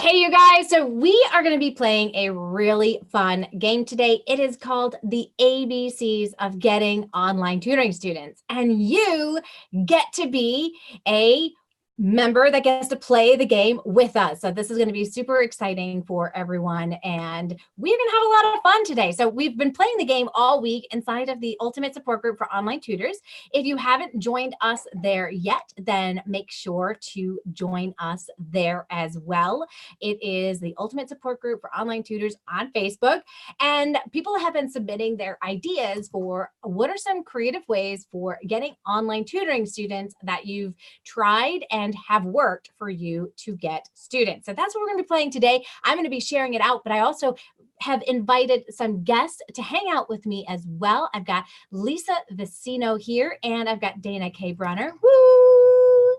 Hey, you guys. So we are going to be playing a really fun game today. It is called the ABCs of Getting Online Tutoring Students. And you get to be a member that gets to play the game with us. So this is going to be super exciting for everyone. And we're going to have a lot of fun today. So we've been playing the game all week inside of the Ultimate Support Group for Online Tutors. If you haven't joined us there yet, then make sure to join us there as well. It is the Ultimate Support Group for Online Tutors on Facebook. And people have been submitting their ideas for what are some creative ways for getting online tutoring students that you've tried and have worked for you to get students. So that's what we're going to be playing today. I'm going to be sharing it out, but I also have invited some guests to hang out with me as well. I've got Lisa Vicino here, and I've got Dana K. Brunner. Woo!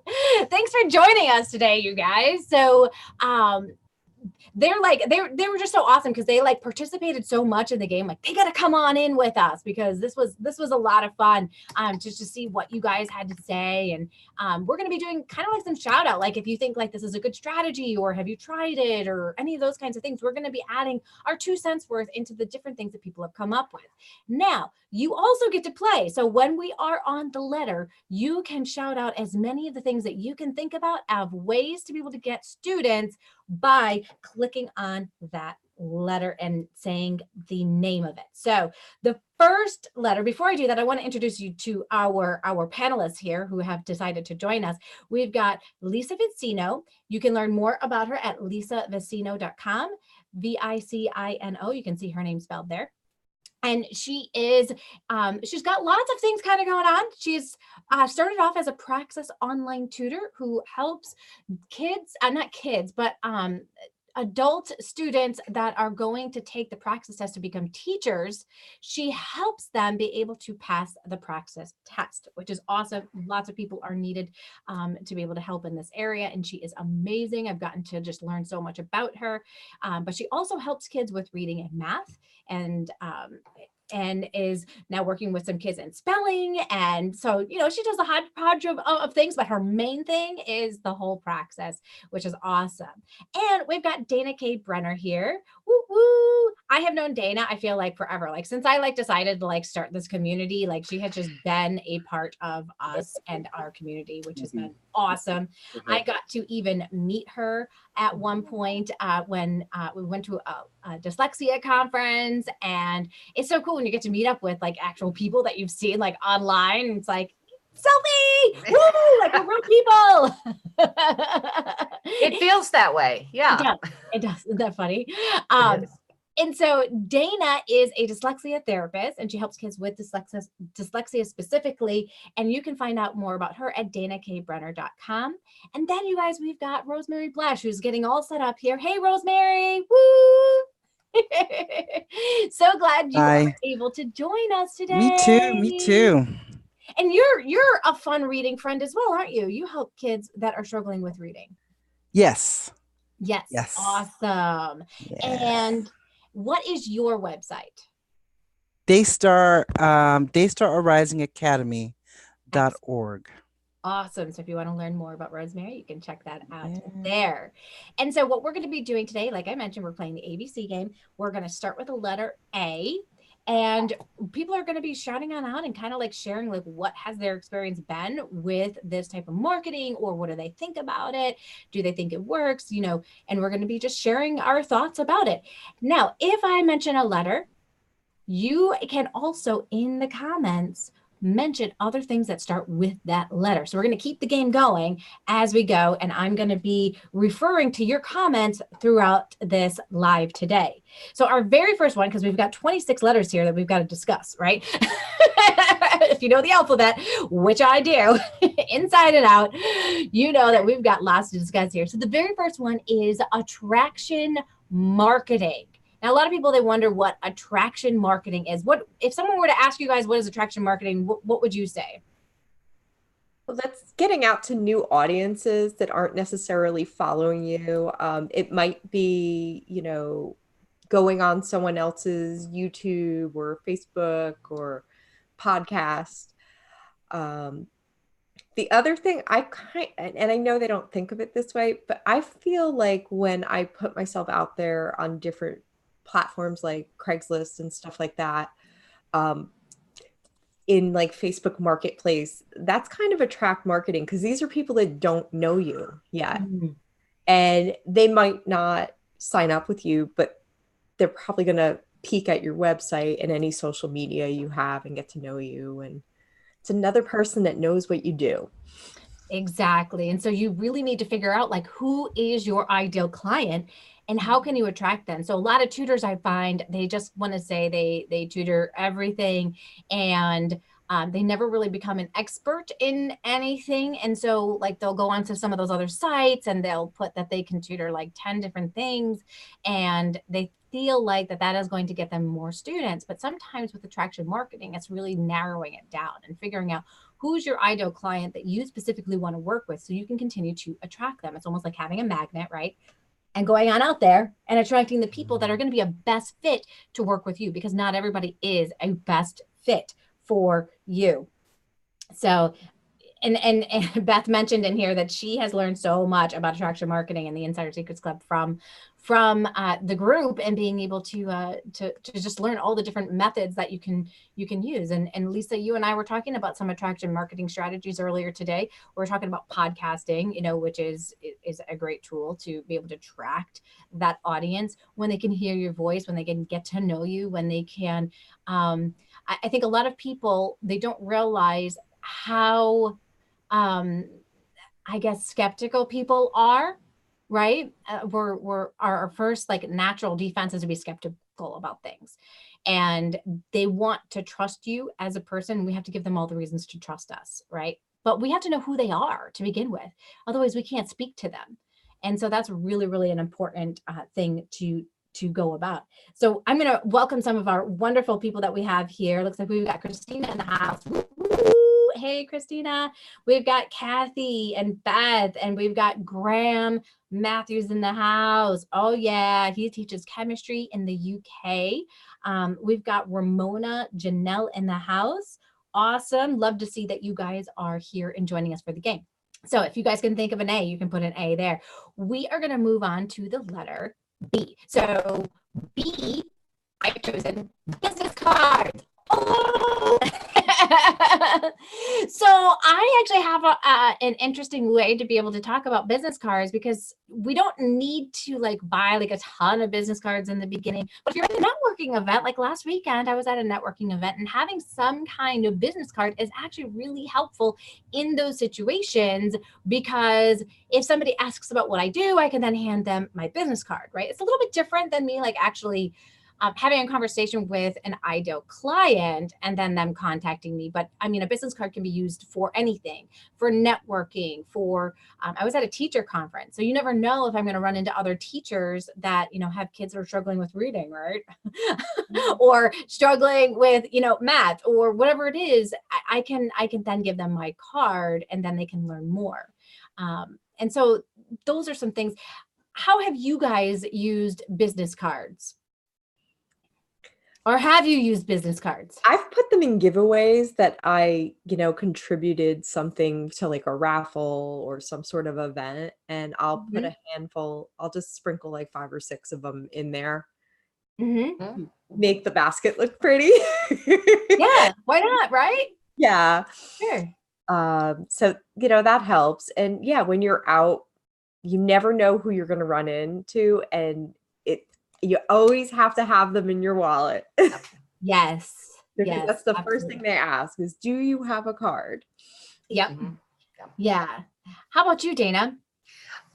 Thanks for joining us today, you guys. So they were just so awesome because they like participated so much in the game. Like, they got to come on in with us because this was a lot of fun just to see what you guys had to say. And we're going to be doing kind of like some shout out, like if you think like this is a good strategy or have you tried it or any of those kinds of things. We're going to be adding our 2 cents worth into the different things that people have come up with. Now, you also get to play. So when we are on the letter, you can shout out as many of the things that you can think about of ways to be able to get students by clicking on that letter and saying the name of it. So the first letter, before I do that, I want to introduce you to our panelists here who have decided to join us. We've got Lisa Vicino. You can learn more about her at lisavicino.com, Vicino. You can see her name spelled there. And she is, she's got lots of things kind of going on. She's started off as a Praxis online tutor who helps kids, not kids, but adult students that are going to take the Praxis test to become teachers. She helps them be able to pass the Praxis test, which is awesome. Lots of people are needed to be able to help in this area. And she is amazing. I've gotten to just learn so much about her. But she also helps kids with reading and math and is now working with some kids in spelling. And so, you know, she does a hodgepodge of things, but her main thing is the whole Praxis, which is awesome. And we've got Dana K. Brenner here. Woo woo. I have known Dana, I feel like forever. Like since I decided to start this community, like she had just been a part of us and our community, which has been awesome. I got to even meet her at one point when we went to a dyslexia conference, and it's so cool when you get to meet up with like actual people that you've seen like online. It's like, selfie, woo, like we're real people. It feels that way. Yeah. It does. Isn't that funny? And so Dana is a dyslexia therapist, and she helps kids with dyslexia specifically. And you can find out more about her at danakbrenner.com. And then, you guys, we've got Rosemary Blash, who's getting all set up here. Hey, Rosemary. Woo! So glad you are able to join us today. Me too. And you're a fun reading friend as well, aren't you? You help kids that are struggling with reading. Yes. Awesome. Yeah. And what is your website? DaystarArisingAcademy.org. Awesome. So if you want to learn more about Rosemary, you can check that out there. And so what we're going to be doing today, like I mentioned, we're playing the ABC game. We're going to start with the letter A. And people are going to be shouting on out and kind of like sharing like what has their experience been with this type of marketing, or what do they think about it? Do they think it works? You know, and we're going to be just sharing our thoughts about it. Now, if I mention a letter, you can also in the comments mention other things that start with that letter. So we're going to keep the game going as we go, and I'm going to be referring to your comments throughout this live today. So our very first one, because we've got 26 letters here that we've got to discuss, right? If you know the alphabet, which I do, inside and out, you know that we've got lots to discuss here. So the very first one is attraction marketing. Now, a lot of people, they wonder what attraction marketing is. What if someone were to ask you guys, what is attraction marketing? What would you say? Well, that's getting out to new audiences that aren't necessarily following you. It might be, you know, going on someone else's YouTube or Facebook or podcast. The other thing and I know they don't think of it this way, but I feel like when I put myself out there on different platforms like Craigslist and stuff like that, um, in like Facebook Marketplace, that's kind of attract marketing because these are people that don't know you yet. Mhm. And they might not sign up with you, but they're probably going to peek at your website and any social media you have and get to know you. And it's another person that knows what you do. Exactly. And so you really need to figure out like who is your ideal client and how can you attract them. So a lot of tutors I find they just want to say they tutor everything and they never really become an expert in anything. And so like they'll go onto some of those other sites and they'll put that they can tutor like 10 different things and they feel like that is going to get them more students. But sometimes with attraction marketing, it's really narrowing it down and figuring out who's your ideal client that you specifically want to work with so you can continue to attract them. It's almost like having a magnet, right? And going on out there and attracting the people that are going to be a best fit to work with you because not everybody is a best fit for you. So, and Beth mentioned in here that she has learned so much about attraction marketing and the Insider Secrets Club from the group and being able to just learn all the different methods that you can use. And Lisa, you and I were talking about some attraction marketing strategies earlier today. We're talking about podcasting, which is a great tool to be able to attract that audience when they can hear your voice, when they can get to know you, when they can. I think a lot of people, they don't realize how I guess skeptical people are, right? Our first like natural defense is to be skeptical about things. And they want to trust you as a person. We have to give them all the reasons to trust us, right? But we have to know who they are to begin with. Otherwise, we can't speak to them. And so that's really, really an important thing to go about. So I'm going to welcome some of our wonderful people that we have here. Looks like we've got Christina in the house. Woo-hoo! Hey, Christina. We've got Kathy and Beth, and we've got Graham Matthews in the house. Oh, yeah. He teaches chemistry in the UK. We've got Ramona Janelle in the house. Awesome. Love to see that you guys are here and joining us for the game. So if you guys can think of an A, you can put an A there. We are going to move on to the letter B. So B, I've chosen business cards. Oh! So I actually have an interesting way to be able to talk about business cards because we don't need to like buy like a ton of business cards in the beginning. But if you're at a networking event, like last weekend, I was at a networking event and having some kind of business card is actually really helpful in those situations because if somebody asks about what I do, I can then hand them my business card, right? It's a little bit different than me like actually having a conversation with an ideal client and then them contacting me. But I mean, a business card can be used for anything, for networking, for, I was at a teacher conference. So you never know if I'm going to run into other teachers that, have kids that are struggling with reading, right? Or struggling with, math or whatever it is. I can then give them my card and then they can learn more. And so those are some things. How have you guys used business cards? Or have you used business cards? I've put them in giveaways that I, contributed something to like a raffle or some sort of event. And I'll put a handful, I'll just sprinkle like 5 or 6 of them in there. Mm-hmm. Make the basket look pretty. Yeah, why not, right? Yeah. Sure. So, that helps. And yeah, when you're out, you never know who you're going to run into. And you always have to have them in your wallet. Yes. Because yes. that's the Absolutely. first thing they ask is, do you have a card? Yep. Mm-hmm. Yeah. How about you, Dana?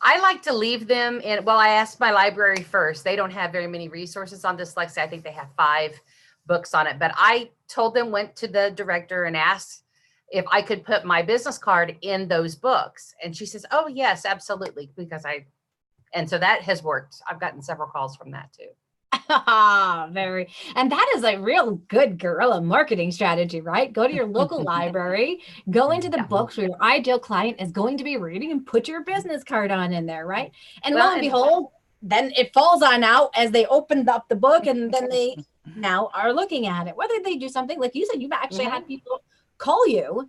I like to leave them in. Well, I asked my library first. They don't have very many resources on dyslexia. I think they have 5 books on it. But I told them, went to the director and asked if I could put my business card in those books. And she says, oh, yes, absolutely. And so that has worked. I've gotten several calls from that too. And that is a real good guerrilla marketing strategy, right? Go to your local library, go into the books where your ideal client is going to be reading and put your business card on in there, right? And lo and behold, then it falls on out as they opened up the book and then they now are looking at it. Whether they do something, like you said, you've actually had people call you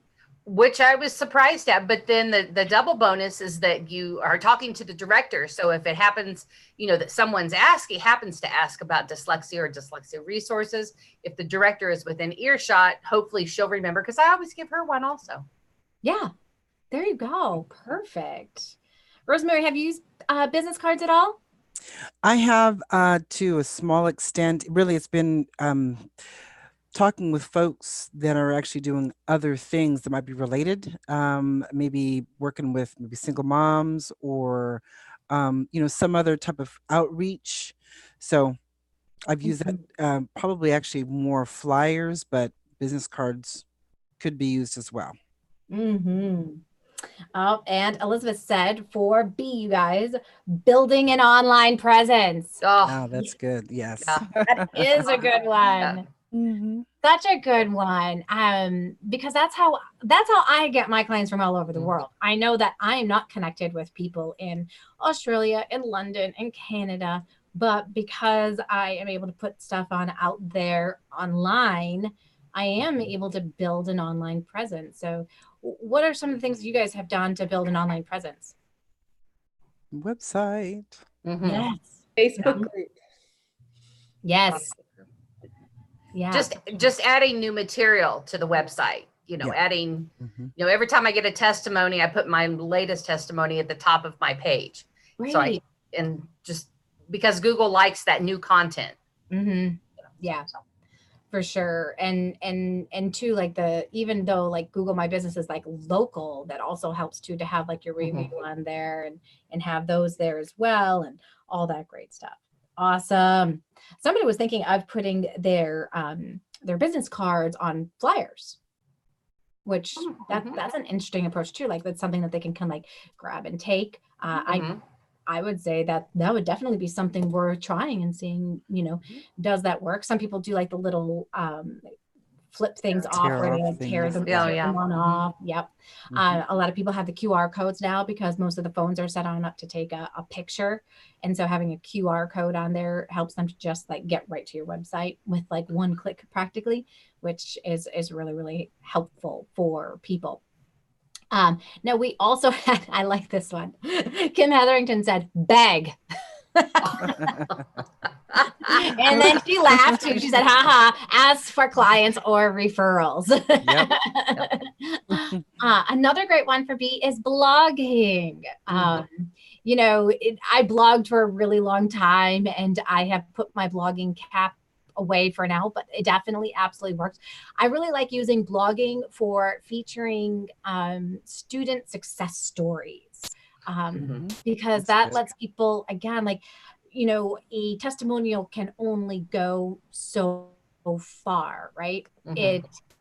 which I was surprised at. But then the double bonus is that you are talking to the director. So if it happens, that someone's happens to ask about dyslexia or dyslexia resources, if the director is within earshot, hopefully she'll remember, because I always give her one also. Yeah, there you go. Perfect. Rosemary, have you used business cards at all? I have to a small extent. Really, it's been talking with folks that are actually doing other things that might be related. Maybe working with maybe single moms or some other type of outreach. So I've used that probably actually more flyers, but business cards could be used as well. Mm-hmm. Oh, and Elizabeth said for B, you guys, building an online presence. Oh, that's good. Yes. Yeah. That is a good one. Mm-hmm. Such a good one. Because that's how I get my clients from all over the world. I know that I'm not connected with people in Australia, in London, in Canada, but because I am able to put stuff out there online, I am able to build an online presence. So what are some of the things you guys have done to build an online presence? Website. Mm-hmm. Yes. Facebook group. Yes. Yeah. Just adding new material to the website, adding, every time I get a testimony, I put my latest testimony at the top of my page. Great. So and just because Google likes that new content. Mm-hmm. Yeah. For sure. And too, like even though like Google My Business is like local, that also helps too, to have like your review on there and have those there as well, and all that great stuff. Awesome. Somebody was thinking of putting their business cards on flyers, which that's an interesting approach too. Like that's something that they can kind of like grab and take. I would say that would definitely be something worth trying and seeing, does that work? Some people do like the little flip things off where they like tear them on off. Yep. A lot of people have the QR codes now because most of the phones are set on up to take a picture. And so having a QR code on there helps them to just like get right to your website with like one click practically, which is really, really helpful for people. Now we also had, I like this one. Kim Hetherington said, beg. And then she laughed too. She said, haha, ask for clients or referrals. Another great one for B is blogging. I blogged for a really long time and I have put my blogging cap away for now, but it definitely absolutely works. I really like using blogging for featuring student success stories because that lets people, again, like, a testimonial can only go so far, right?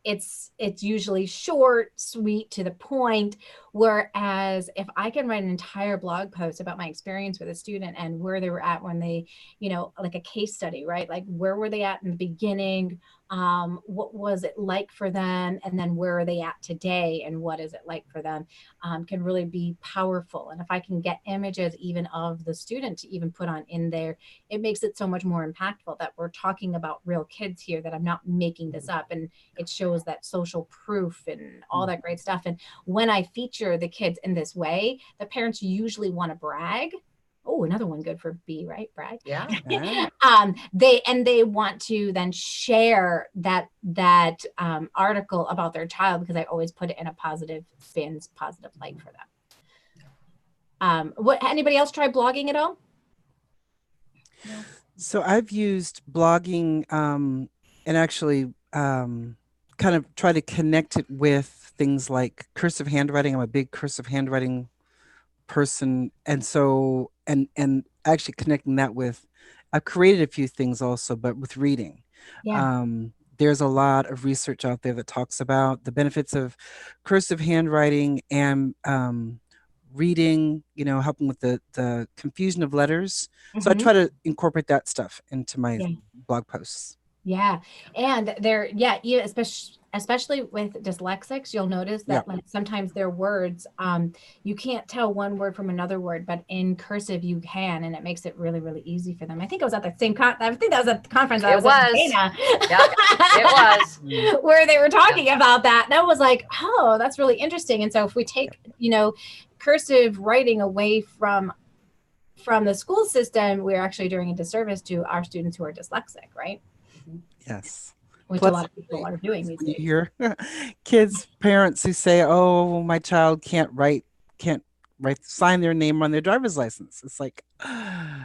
It's usually short, sweet, to the point. Whereas if I can write an entire blog post about my experience with a student and where they were at when they, like a case study, right? Like where were they at in the beginning? What was it like for them? And then where are they at today? And what is it like for them? Can really be powerful. And if I can get images even of the student to even put on in there, it makes it so much more impactful that we're talking about real kids here, that I'm not making this up. And it shows that social proof and all that great stuff. And when I feature the kids in this way, the parents usually want to brag. Oh, another one good for B, right? Brag. Yeah. They want to then share that article about their child, because I always put it in a positive spins, positive light for them. Anybody else try blogging at all? No. So I've used blogging and actually kind of try to connect it with things like cursive handwriting. I'm a big cursive handwriting person, and so and actually connecting that with, I've created a few things also, but with reading. There's a lot of research out there that talks about the benefits of cursive handwriting and reading, helping with the confusion of letters. So I try to incorporate that stuff into my blog posts. Yeah. And especially with dyslexics, you'll notice Yeah. that like sometimes their words, you can't tell one word from another word, but in cursive you can, and it makes it really, really easy for them. I think it was at the same I think that was at the conference I It was was. at Dana. Yep, it was. Where they were talking about that. And I was like, oh, that's really interesting. And so if we take, cursive writing away from the school system, we're actually doing a disservice to our students who are dyslexic, right? Yes. Which Plus, a lot of people are doing these when you days. hear kids, parents who say, "Oh, my child can't sign their name on their driver's license." It's like,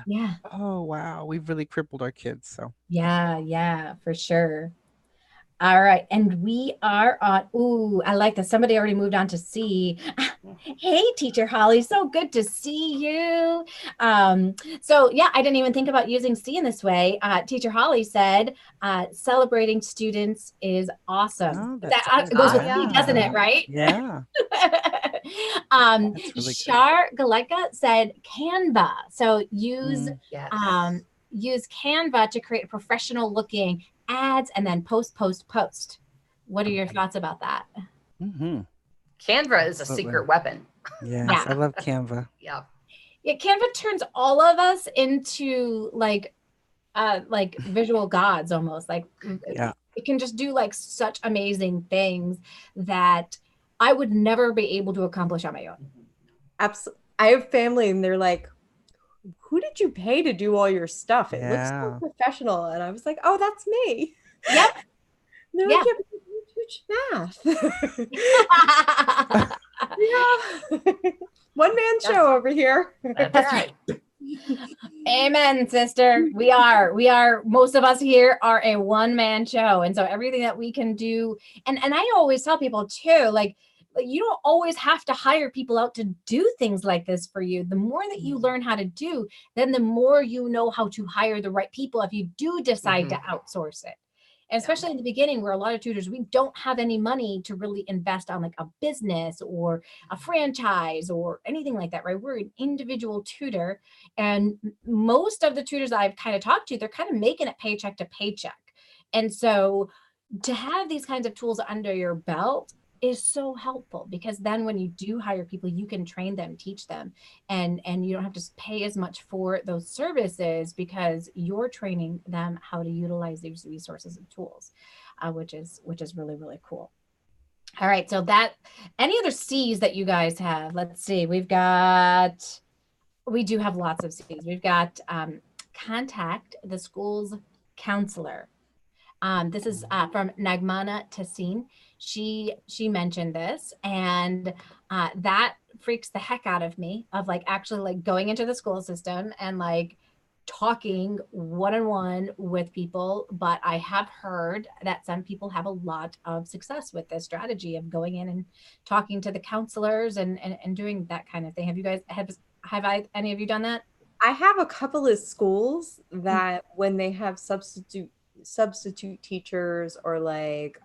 Yeah. oh wow, we've really crippled our kids. So Yeah, for sure. All right. And we are on, ooh, I like that. Somebody already moved on to C. Hey, Teacher Holly, so good to see you. So yeah, I didn't even think about using C in this way. Teacher Holly said, celebrating students is awesome. oh, That that's good. goes with yeah. C, doesn't it, right? Yeah, that's really good. Shar Galeka said Canva. So use Yes. use Canva to create professional looking ads and then post. What are your thoughts about that? Mm-hmm. Canva is a Absolutely. secret weapon. Yes, Yeah. I love Canva. Yeah. Yeah, Canva turns all of us into like visual gods almost. Like Yeah. it can just do like such amazing things that I would never be able to accomplish on my own. Absolutely. I have family and they're like, who did you pay to do all your stuff? It looks Yeah. so professional. And I was like, oh, that's me. Yep. And they're Yeah. like, yeah, but you teach math. Yeah. One man show over here. That's right. Amen, sister. We are, most of us here are a one-man show. And so everything that we can do, and I always tell people too, like you don't always have to hire people out to do things like this for you. The more that you learn how to do, then the more you know how to hire the right people if you do decide to outsource it. And especially in the beginning, where a lot of tutors, we don't have any money to really invest on like a business or a franchise or anything like that, right? We're an individual tutor. And most of the tutors I've kind of talked to, they're kind of making it paycheck to paycheck. And so to have these kinds of tools under your belt is so helpful, because then when you do hire people, you can train them, teach them, and you don't have to pay as much for those services because you're training them how to utilize these resources and tools, which is really, really cool. All right, so any other C's that you guys have? Let's see. We do have lots of C's. We've got contact the school's counselor. This is from Nagmana Tassin. She mentioned this, and that freaks the heck out of me, of like actually like going into the school system and like talking one-on-one with people. But I have heard that some people have a lot of success with this strategy of going in and talking to the counselors and doing that kind of thing. Have you guys any of you done that? I have a couple of schools that when they have substitute teachers or like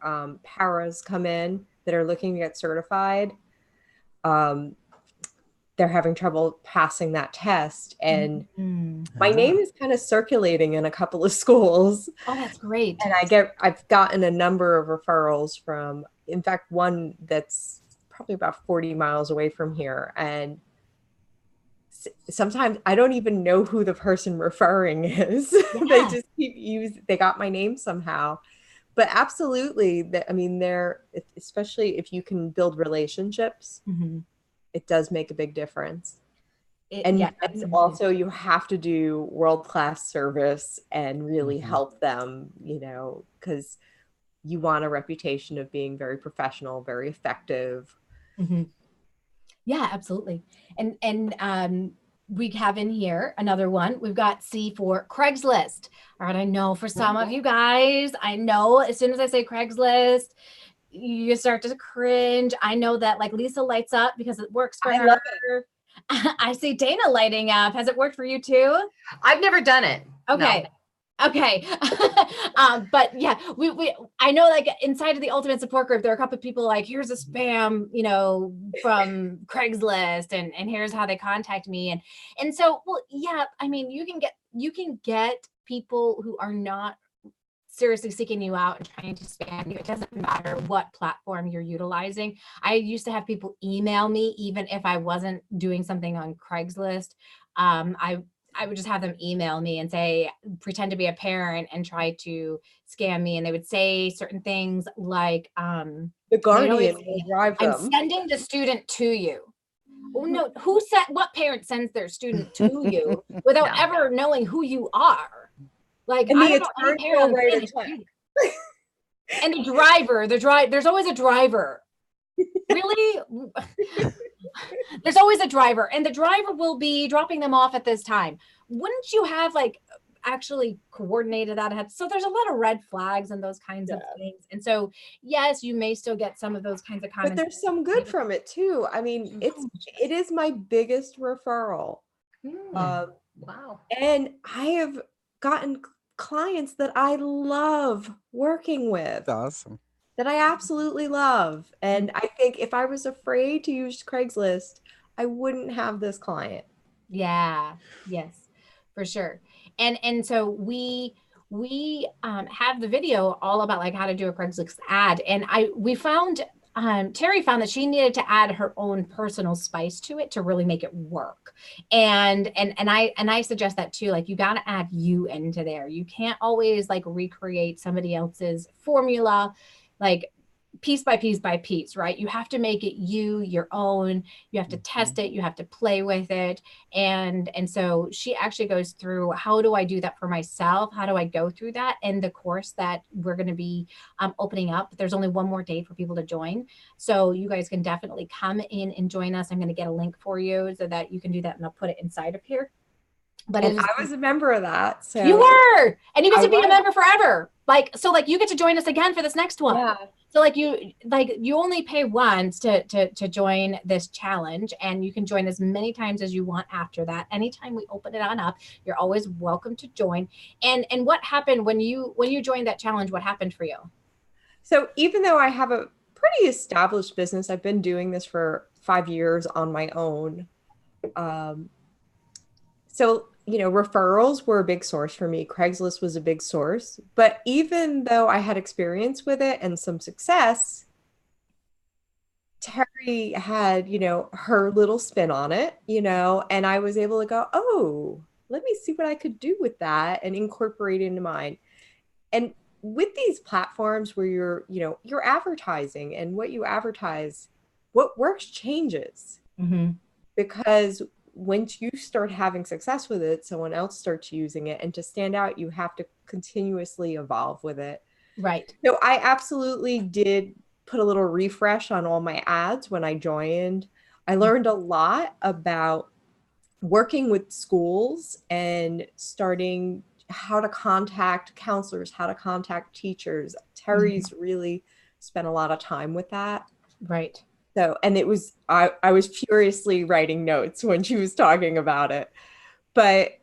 paras come in that are looking to get certified, they're having trouble passing that test, and my name is kind of circulating in a couple of schools. Oh, that's great. And I've gotten a number of referrals from, in fact, one that's probably about 40 miles away from here, and sometimes I don't even know who the person referring is. Yeah. They just they got my name somehow. But absolutely, I mean, especially if you can build relationships, it does make a big difference. And also you have to do world-class service and really help them, because you want a reputation of being very professional, very effective. Yeah, absolutely. And we have in here another one. We've got C for Craigslist. All right, I know for some of you guys, I know as soon as I say Craigslist, you start to cringe. I know that like Lisa lights up because it works for her. Love it. I see Dana lighting up. Has it worked for you too? I've never done it. Okay. No. Okay. But yeah, I know like inside of the Ultimate Support Group, there are a couple of people like, here's a spam, from Craigslist and here's how they contact me. And so, well, yeah, I mean, you can get people who are not seriously seeking you out and trying to spam you. It doesn't matter what platform you're utilizing. I used to have people email me, even if I wasn't doing something on Craigslist. I would just have them email me and say, pretend to be a parent and try to scam me. And they would say certain things like, The guardian always will say, drive I'm them. sending the student to you. Oh no, who said, what parent sends their student to you without Yeah. ever knowing who you are? Like, And I the don't know any attorney parent will on the write a planet. check. And there's always a driver. Really? There's always a driver, and the driver will be dropping them off at this time. Wouldn't you have like actually coordinated that ahead? So there's a lot of red flags and those kinds of things. And so, yes, you may still get some of those kinds of But comments. there's some good from it too. I mean, it is my biggest referral. Wow. And I have gotten clients that I love working with, That's awesome. that I absolutely love. And I think if I was afraid to use Craigslist, I wouldn't have this client. Yeah. Yes, for sure. And so we have the video all about like how to do a Craigslist ad. And we found Terry found that she needed to add her own personal spice to it to really make it work. And I suggest that too. Like, you got to add you into there. You can't always like recreate somebody else's formula, like piece by piece by piece, right? You have to make it your own. You have to test it. You have to play with it. And so she actually goes through, how do I do that for myself? How do I go through that? And the course that we're going to be opening up, there's only one more day for people to join. So you guys can definitely come in and join us. I'm going to get a link for you so that you can do that. And I'll put it inside of here. But And I was a member of that. So you were, and you get I to be a was. member forever. Like, so like you get to join us again for this next one. Yeah. So like you only pay once to join this challenge, and you can join as many times as you want after that. Anytime we open it on up, you're always welcome to join. And what happened when you joined that challenge? What happened for you? So even though I have a pretty established business, I've been doing this for 5 years on my own. So, referrals were a big source for me. Craigslist was a big source. But even though I had experience with it and some success, Terry had, her little spin on it, and I was able to go, oh, let me see what I could do with that and incorporate it into mine. And with these platforms where you're advertising, and what you advertise, what works changes. Mm-hmm. Because once you start having success with it, someone else starts using it, and to stand out, you have to continuously evolve with it. Right. So I absolutely did put a little refresh on all my ads when I joined. I learned a lot about working with schools and starting how to contact counselors, how to contact teachers. Terry's really spent a lot of time with that. Right. So, and it was, I was furiously writing notes when she was talking about it. But,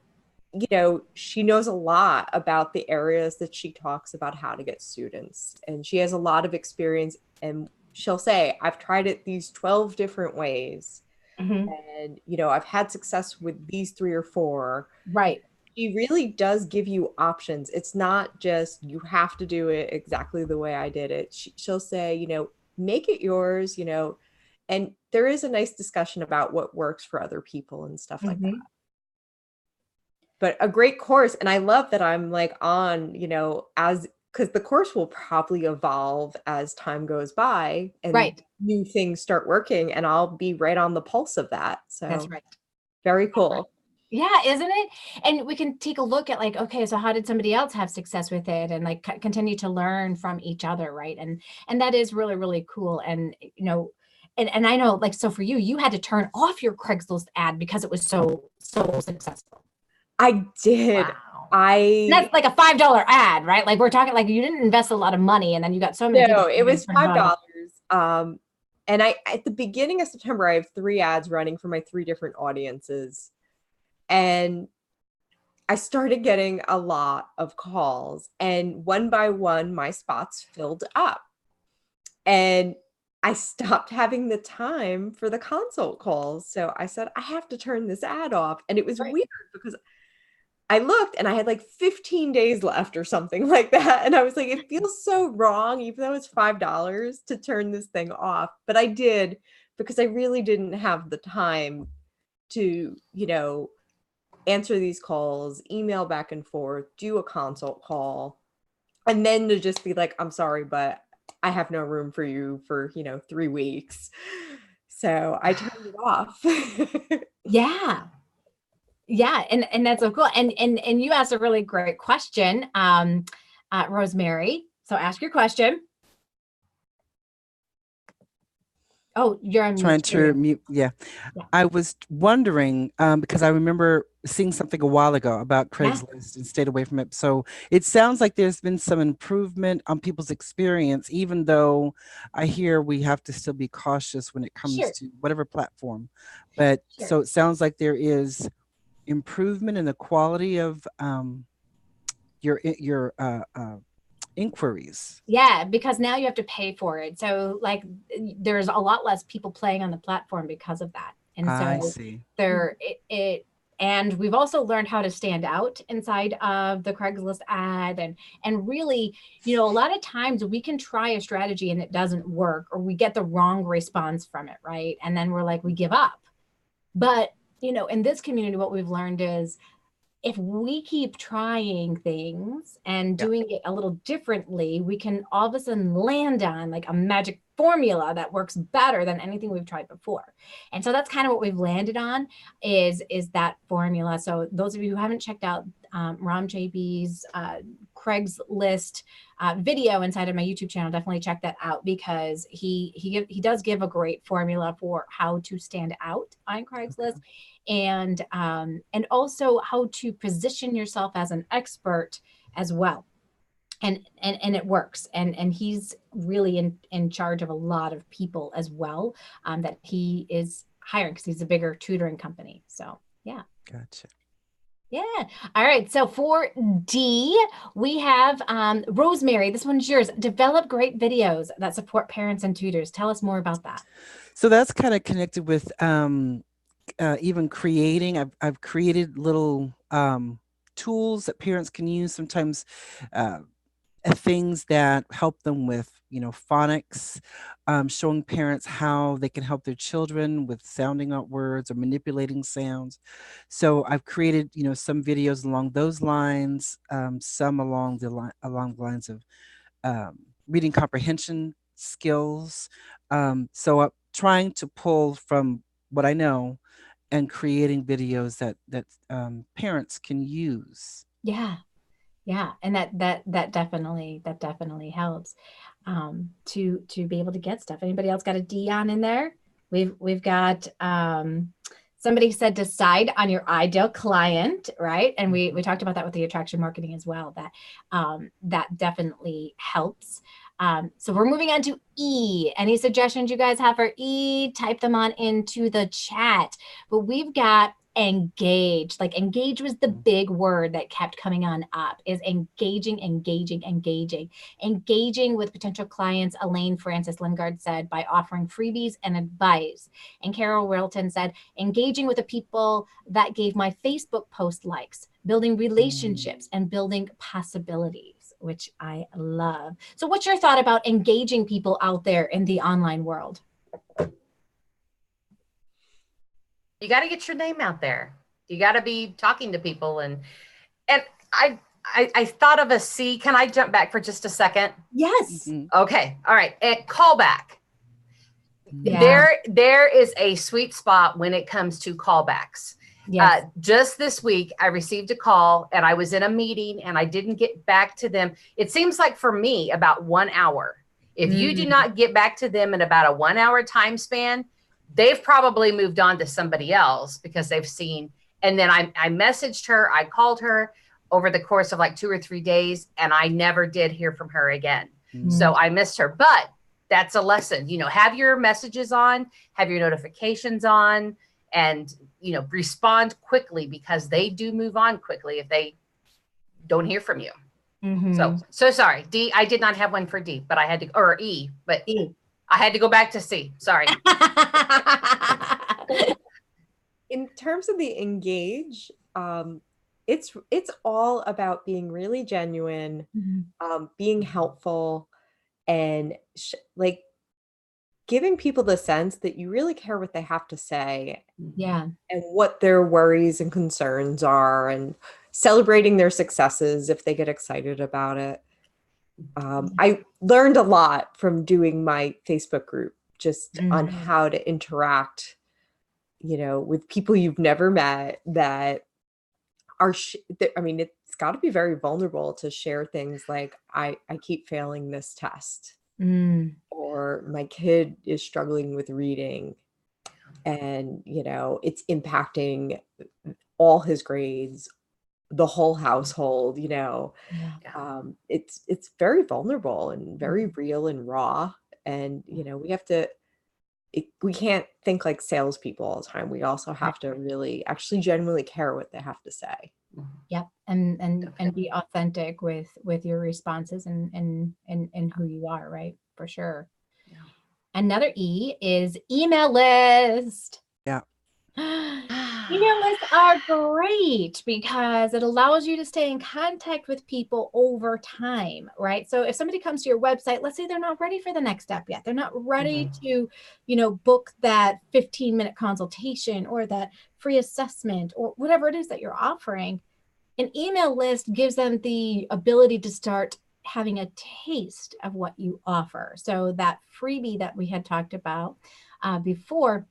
she knows a lot about the areas that she talks about how to get students. And she has a lot of experience. And she'll say, I've tried it these 12 different ways. Mm-hmm. And, I've had success with these 3 or 4. Right. She really does give you options. It's not just, you have to do it exactly the way I did it. She'll say, make it yours, and there is a nice discussion about what works for other people and stuff like that. But a great course. And I love that I'm like on, because the course will probably evolve as time goes by, and new things start working, and I'll be right on the pulse of that. So that's right. Very cool. Yeah, isn't it? And we can take a look at like, okay, so how did somebody else have success with it, and like continue to learn from each other, right? And that is really, really cool. And and I know, like, so for you, you had to turn off your Craigslist ad because it was so successful. I did. Wow. That's like a $5 ad, right? Like, we're talking like you didn't invest a lot of money, and then you got so many. No, it was $5. And at the beginning of September, I have 3 ads running for my 3 different audiences. And I started getting a lot of calls, and one by one, my spots filled up. And I stopped having the time for the consult calls. So I said, I have to turn this ad off. And it was weird because I looked and I had like 15 days left or something like that. And I was like, it feels so wrong, even though it's $5 to turn this thing off. But I did, because I really didn't have the time to, answer these calls, email back and forth, do a consult call, and then to just be like, I'm sorry, but I have no room for you for, 3 weeks. So I turned it off. Yeah. Yeah, and that's so cool. And you asked a really great question, Rosemary. So ask your question. Oh, you're on Trying mute. to mute. Yeah. Yeah. I was wondering, because I remember seeing something a while ago about Yeah. Craigslist and stayed away from it. So it sounds like there's been some improvement on people's experience, even though I hear we have to still be cautious when it comes Sure. to whatever platform. But Sure. so it sounds like there is improvement in the quality of your inquiries. Yeah, because now you have to pay for it. So like there's a lot less people playing on the platform because of that. And I so see. and we've also learned how to stand out inside of the Craigslist ad and really, a lot of times we can try a strategy and it doesn't work, or we get the wrong response from it, right? And then we're like, we give up. But, in this community, what we've learned is if we keep trying things and Yeah. doing it a little differently, we can all of a sudden land on like a magic formula that works better than anything we've tried before. And so that's kind of what we've landed on is that formula. So those of you who haven't checked out Ram JB's Craigslist video inside of my YouTube channel, definitely check that out, because he does give a great formula for how to stand out on Craigslist. Okay. And also how to position yourself as an expert as well. And it works. And he's really in charge of a lot of people as well, that he is hiring, because he's a bigger tutoring company. So yeah. Gotcha. Yeah. All right. So for D, we have Rosemary. This one's yours. Develop great videos that support parents and tutors. Tell us more about that. So that's kind of connected with even creating. I've created little tools that parents can use sometimes, things that help them with phonics, showing parents how they can help their children with sounding out words or manipulating sounds. So I've created some videos along those lines, some along the lines of reading comprehension skills. So I'm trying to pull from what I know and creating videos that parents can use. Yeah. Yeah. And that definitely helps to be able to get stuff. Anybody else got a D on in there? We've got somebody said decide on your ideal client, right? And we talked about that with the attraction marketing as well, that definitely helps. So we're moving on to E. Any suggestions you guys have for E? Type them on into the chat. But we've got engage. Like engage was the big word that kept coming on up, is engaging with potential clients. Elaine Francis Lingard said by offering freebies and advice. And Carol Wilton said engaging with the people that gave my Facebook post likes, building relationships and building possibilities, which I love. So what's your thought about engaging people out there in the online world? You got to get your name out there. You got to be talking to people. And I thought of a C. Can I jump back for just a second? Yes. Mm-hmm. Okay. All right. And callback. Yeah. There is a sweet spot when it comes to callbacks. Yes. Just this week, I received a call and I was in a meeting and I didn't get back to them. It seems like for me about 1 hour. If you do not get back to them in about a 1 hour time span, they've probably moved on to somebody else because they've seen. And then I messaged her, I called her over the course of like 2 or 3 days, and I never did hear from her again. So I missed her. But that's a lesson, have your messages on, have your notifications on, and, respond quickly, because they do move on quickly if they don't hear from you. So sorry, D, I did not have one for D, but I had to, or E, but E. I had to go back to C. Sorry. In terms of the engage, it's all about being really genuine, being helpful, and like giving people the sense that you really care what they have to say Yeah. and what their worries and concerns are, and celebrating their successes if they get excited about it. I learned a lot from doing my Facebook group, just on how to interact, with people you've never met that are, I mean, it's got to be very vulnerable to share things like, I keep failing this test, or my kid is struggling with reading, and, it's impacting all his grades, the whole household, it's very vulnerable and very real and raw. And, we have to, we can't think like salespeople all the time. We also have to really actually genuinely care what they have to say. Yep. And be authentic with your responses and who you are, right? For sure. Yeah. Another E is email list. Yeah. Email lists are great because it allows you to stay in contact with people over time, right? So if somebody comes to your website, let's say they're not ready for the next step yet. They're not ready to, book that 15-minute consultation or that free assessment or whatever it is that you're offering. An email list gives them the ability to start having a taste of what you offer. So that freebie that we had talked about before,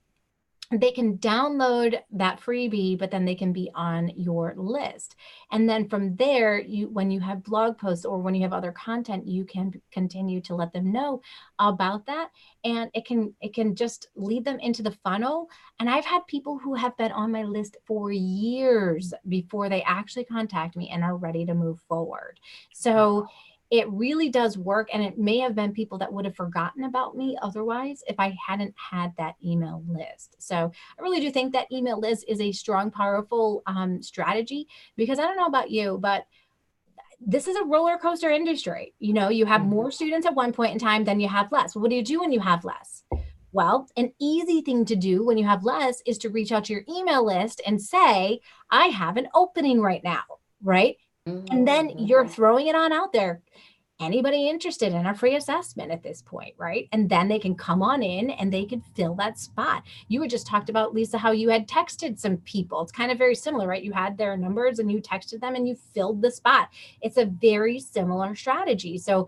they can download that freebie, but then they can be on your list. And then from there, when you have blog posts or when you have other content, you can continue to let them know about that. And it can just lead them into the funnel. And I've had people who have been on my list for years before they actually contact me and are ready to move forward. So it really does work. And it may have been people that would have forgotten about me otherwise if I hadn't had that email list. So I really do think that email list is a strong, powerful strategy, because I don't know about you, but this is a roller coaster industry. You have more students at one point in time than you have less. What do you do when you have less? Well, an easy thing to do when you have less is to reach out to your email list and say, I have an opening right now, right? And then you're throwing it on out there. Anybody interested in a free assessment at this point, right? And then they can come on in and they can fill that spot. You had just talked about, Lisa, how you had texted some people. It's kind of very similar, right? You had their numbers and you texted them and you filled the spot. It's a very similar strategy. So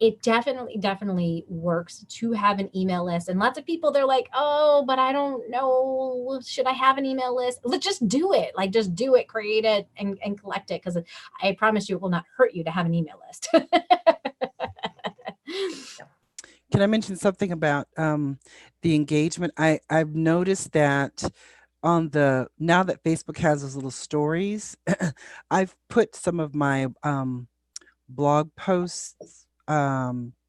it definitely works to have an email list. And lots of people, they're like, oh, but I don't know, should I have an email list? Let's just do it. Like, just do it, create it and collect it. Because I promise you, it will not hurt you to have an email list. Can I mention something about the engagement? I've noticed that now that Facebook has those little stories, I've put some of my blog posts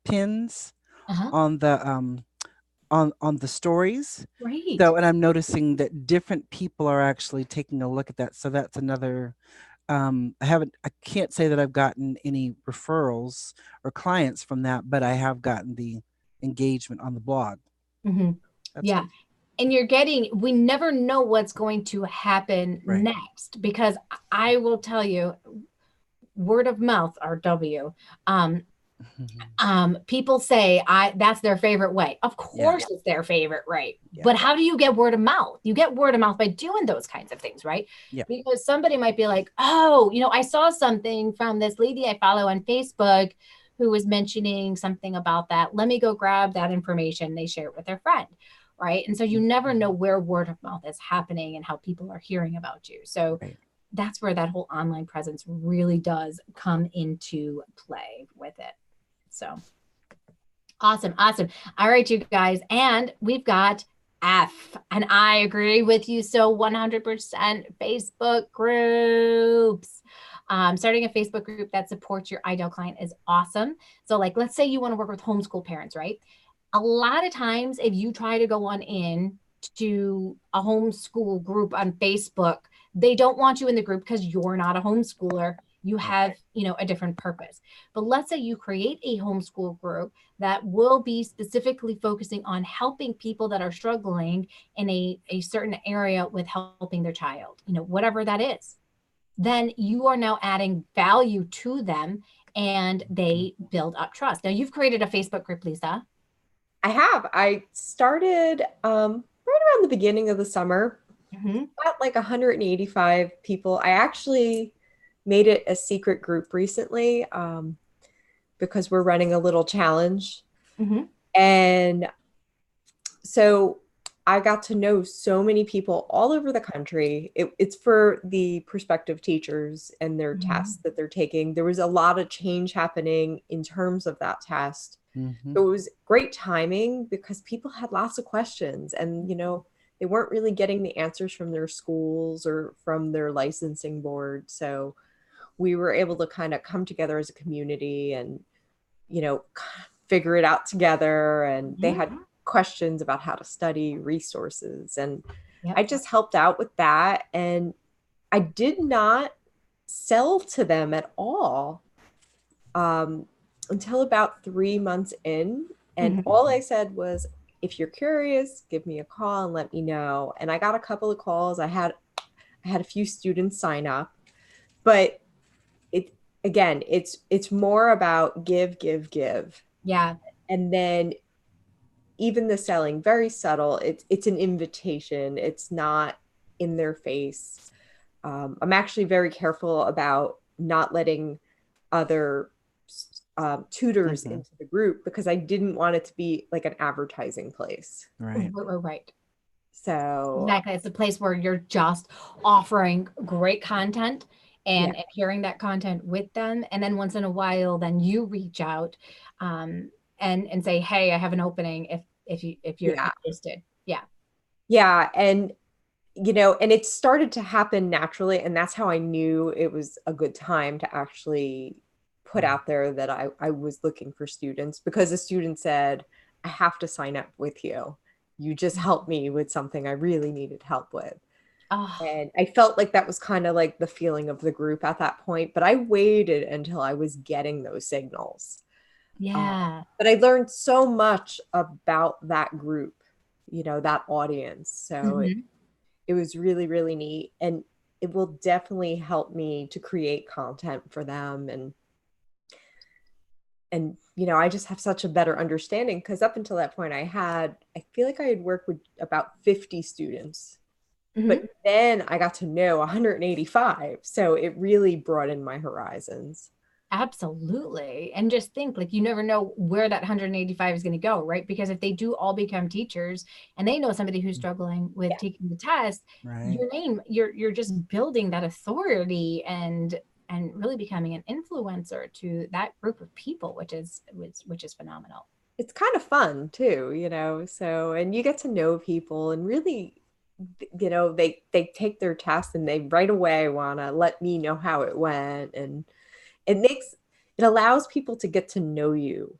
pins on the on the stories. Right. So, and I'm noticing that different people are actually taking a look at that. So that's another. I can't say that I've gotten any referrals or clients from that, but I have gotten the engagement on the blog. Yeah. And we never know what's going to happen next, because I will tell you, word of mouth, RW, people say that's their favorite way. Of course it's their favorite way. But how do you get word of mouth? You get word of mouth by doing those kinds of things, right? Because somebody might be like, oh, I saw something from this lady I follow on Facebook who was mentioning something about that. Let me go grab that information. They share it with their friend, right? And so you never know where word of mouth is happening and how people are hearing about you. So that's where that whole online presence really does come into play with it. So awesome. All right, you guys. And we've got F, and I agree with you. So 100% Facebook groups. Starting a Facebook group that supports your ideal client is awesome. So like, let's say you want to work with homeschool parents, right? A lot of times, if you try to go on in to a homeschool group on Facebook, they don't want you in the group because you're not a homeschooler. You have, a different purpose. But let's say you create a homeschool group that will be specifically focusing on helping people that are struggling in a certain area with helping their child, whatever that is. then you are now adding value to them and they build up trust. Now you've created a Facebook group, Lisa. I have. I started right around the beginning of the summer. Mm-hmm. Got like 185 people. I actually made it a secret group recently because we're running a little challenge. Mm-hmm. And so I got to know so many people all over the country. It's for the prospective teachers and their tests that they're taking. There was a lot of change happening in terms of that test. Mhm. So it was great timing because people had lots of questions and, they weren't really getting the answers from their schools or from their licensing board. So we were able to kind of come together as a community and, figure it out together. And they had questions about how to study, resources. And Yep. I just helped out with that. And I did not sell to them at all until about 3 months in. And all I said was, if you're curious, give me a call and let me know. And I got a couple of calls. I had a few students sign up, but it's more about give, give, give. Yeah. And then even the selling, very subtle. It's an invitation. It's not in their face. I'm actually very careful about not letting other tutors into the group because I didn't want it to be like an advertising place. Right. Right. So Exactly. It's a place where you're just offering great content and sharing that content with them. And then once in a while, then you reach out and say, hey, I have an opening if you're interested. Yeah. Yeah. And and it started to happen naturally. And that's how I knew it was a good time to actually put out there that I was looking for students because a student said, I have to sign up with you. You just helped me with something I really needed help with. Oh, And I felt like that was kind of like the feeling of the group at that point. But I waited until I was getting those signals. yeah. But I learned so much about that group, that audience. So it was really, really neat. And it will definitely help me to create content for them. And I just have such a better understanding because up until that point I feel like I had worked with about 50 students. But then I got to know 185. So it really broadened my horizons. Absolutely. And just think, like, you never know where that 185 is going to go, right? Because if they do all become teachers and they know somebody who's struggling with taking the test, Right. your name, you're just building that authority and really becoming an influencer to that group of people, which is phenomenal. It's kind of fun too, so, and you get to know people and really, they take their test and they right away want to let me know how it went. And it allows people to get to know you.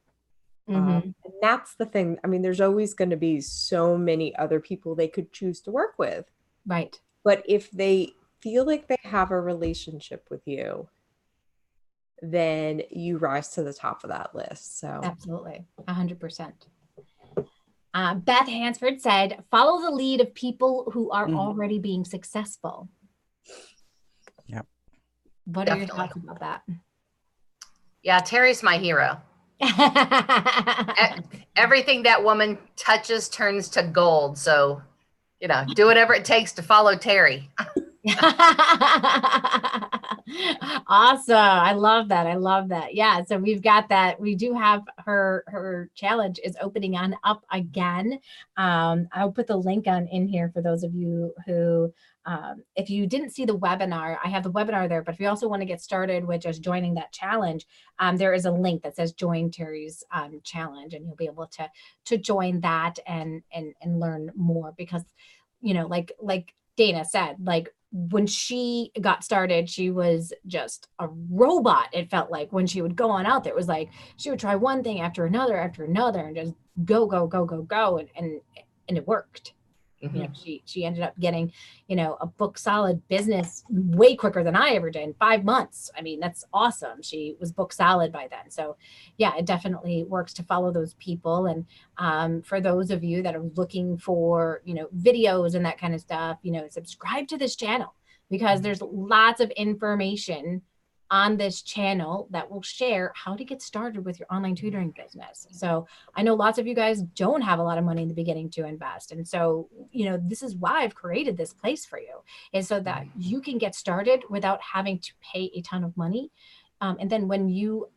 And that's the thing. I mean, there's always going to be so many other people they could choose to work with. Right. But if they feel like they have a relationship with you, then you rise to the top of that list. So Absolutely. 100%. Beth Hansford said, follow the lead of people who are already being successful. Yep. What are your thoughts about that? Yeah, Terry's my hero. Everything that woman touches turns to gold. So, do whatever it takes to follow Terry. Awesome. I love that. Yeah. So we've got that. We do have her challenge is opening on up again. I'll put the link in here for those of you who, if you didn't see the webinar, I have the webinar there, but if you also want to get started with just joining that challenge, there is a link that says join Terry's challenge, and you'll be able to join that and learn more because, like Dana said, like, when she got started, she was just a robot. It felt like when she would go on out there, it was like she would try one thing after another and just go. And it worked. She ended up getting, a book solid business way quicker than I ever did in 5 months. I mean, that's awesome. She was book solid by then. So yeah, it definitely works to follow those people. And for those of you that are looking for, videos and that kind of stuff, subscribe to this channel. because there's lots of information on this channel that will share how to get started with your online tutoring business. So I know lots of you guys don't have a lot of money in the beginning to invest. And so, you know, this is why I've created this place for you, is so that you can get started without having to pay a ton of money. And then when you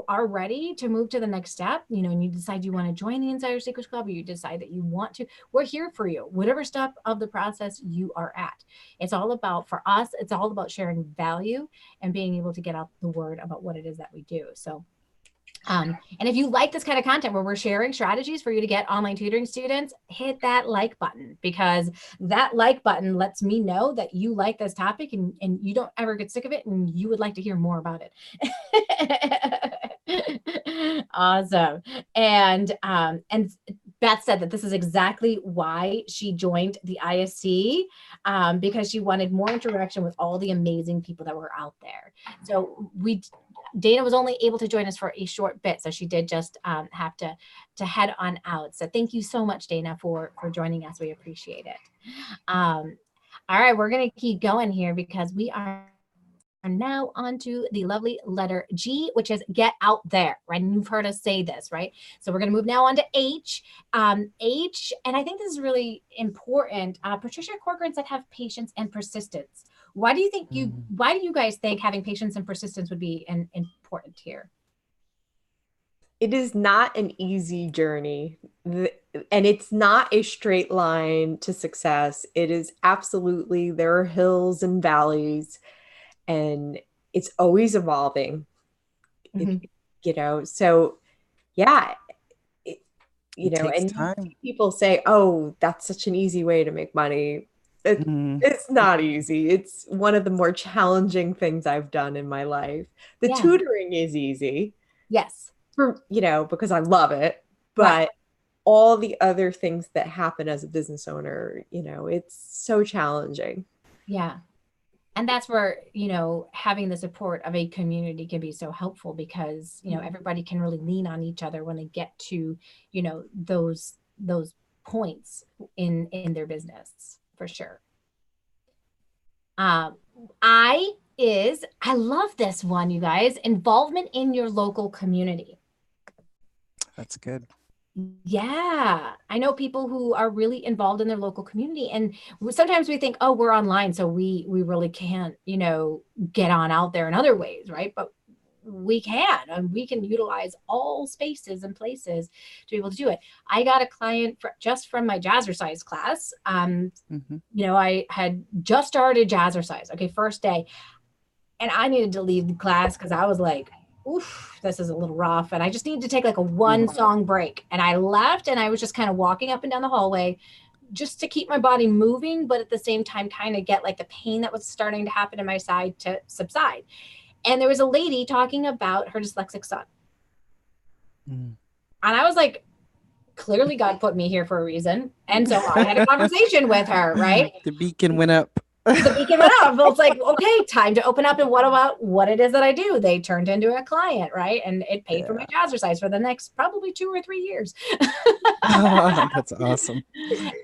are ready to move to the next step, you know, and you decide you want to join the Insider Secrets Club, or you decide that you want to, we're here for you, whatever step of the process you are at. It's all about, for us, it's all about sharing value and being able to get out the word about what it is that we do. So, and if you like this kind of content where we're sharing strategies for you to get online tutoring students, hit that like button, because that like button lets me know that you like this topic and you don't ever get sick of it and you would like to hear more about it. Awesome. And Beth said that this is exactly why she joined the ISC, because she wanted more interaction with all the amazing people that were out there. So Dana was only able to join us for a short bit, so she did just have to head on out. So thank you so much, Dana, for joining us. We appreciate it. All right, we're going to keep going here because we are now onto the lovely letter G, which is get out there, right? And you've heard us say this, right? So we're going to move now on to H. H, and I think this is really important. Patricia Corcoran said have patience and persistence. Why do you think why do you guys think having patience and persistence would be important here? It is not an easy journey, and it's not a straight line to success. It is absolutely, there are hills and valleys, and it's always evolving. You know, so yeah, you know, and time. People say, oh, that's such an easy way to make money. It's not easy. It's one of the more challenging things I've done in my life. The tutoring is easy. Yes. For, you know, because I love it, but all the other things that happen as a business owner, you know, it's so challenging. Yeah. And that's where, you know, having the support of a community can be so helpful, because, you know, everybody can really lean on each other when they get to, you know, those points in their business, for sure. I love this one, you guys. Involvement in your local community. That's good. Yeah, I know people who are really involved in their local community, and sometimes we think, oh, we're online, so we really can't, you know, get on out there in other ways, right? But we can, and we can utilize all spaces and places to be able to do it. I got a client just from my jazzercise class. You know, I had just started jazzercise, okay, first day, and I needed to leave the class because I was like, oof, this is a little rough. And I just needed to take like a one song break. And I left, and I was just kind of walking up and down the hallway just to keep my body moving, but at the same time, kind of get like the pain that was starting to happen in my side to subside. And there was a lady talking about her dyslexic son. And I was like, clearly God put me here for a reason. And so I had a conversation with her, right? The beacon went up. The beacon went up. It's like, okay, time to open up. And what about what it is that I do? They turned into a client, right? And it paid for my jazzercise for the next probably 2 or 3 years. That's awesome.